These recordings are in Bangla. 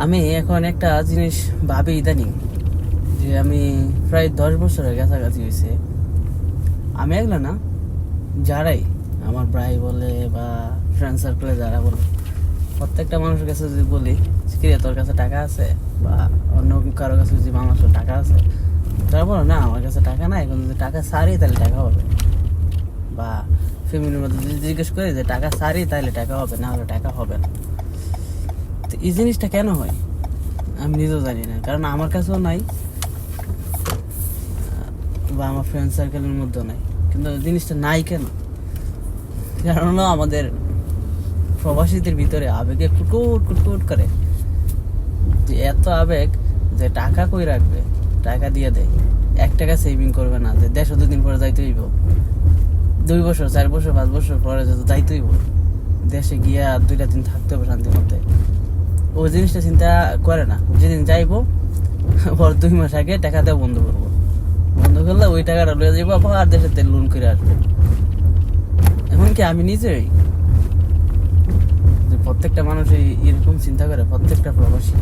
আমি এখন একটা জিনিস ভাবি ইদানিং, যে আমি প্রায় 10 বছরের কাছাকাছি হয়েছে, আমি এগুলো না, যারাই আমার ভাই বলে বা ফ্রেন্ড সার্কেলে যারা বলে, প্রত্যেকটা মানুষের কাছে যদি বলি কিরে তোর কাছে টাকা আছে, বা অন্য কারোর কাছে যদি আমার কাছে টাকা আছে, তারা বলো না আমার কাছে টাকা নাই, এখন যদি টাকা সারি তাহলে টাকা হবে, বা ফ্যামিলির মধ্যে যদি জিজ্ঞেস করি যে টাকা সারি তাহলে টাকা হবে, না হলে টাকা হবে না। তো এই জিনিসটা কেন হয় আমি নিজেও জানি না, কারণ আমার কাছেও নাই বা আমার ফ্রেন্ড সার্কেলের মধ্যেও নাই। কিন্তু জিনিসটা নাই কেন? কারণ হলো আমাদের প্রবাসীদের ভিতরে আবেগে কুটকুট কুটকুট করে, যে এত আবেগ যে টাকা কই রাখবে, টাকা দিয়ে দেয়, 1 টাকা সেভিং করবে না, যে 1.5-2 দিন পরে যাইতে হইব, 2 বছর 4 বছর 5 বছর পরে যত যাইতে হইব, দেশে গিয়া 2টা দিন থাকতে হবে শান্তির মধ্যে, ওই জিনিসটা চিন্তা করে না। যেদিন যাইবো ওর 2 মাস আগে টাকা দেওয়া বন্ধ করবো, বন্ধ করলে ওই টাকাটা লয়ে যাবো, আবার দেশের তেল লোন করে আসবো। এমনকি আমি নিজেই, যে প্রত্যেকটা মানুষ এরকম চিন্তা করে, প্রত্যেকটা প্রবাসী,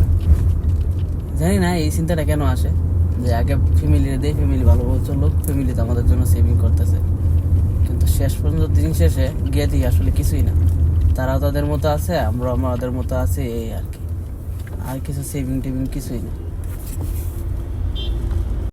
জানি না এই চিন্তাটা কেন আসে, যে আগে ফ্যামিলি দেয়, ফ্যামিলি ভালো চলুক, ফ্যামিলি তো আমাদের জন্য সেভিং করতেছে, কিন্তু শেষ পর্যন্ত দিন শেষে গিয়ে দিই আসলে কিছুই না। তারাও তাদের মতো আছে, আমরা আমাদের মতো আছে, এই আর কি, আর কিছু সেভিং টেভিং কিছুই না।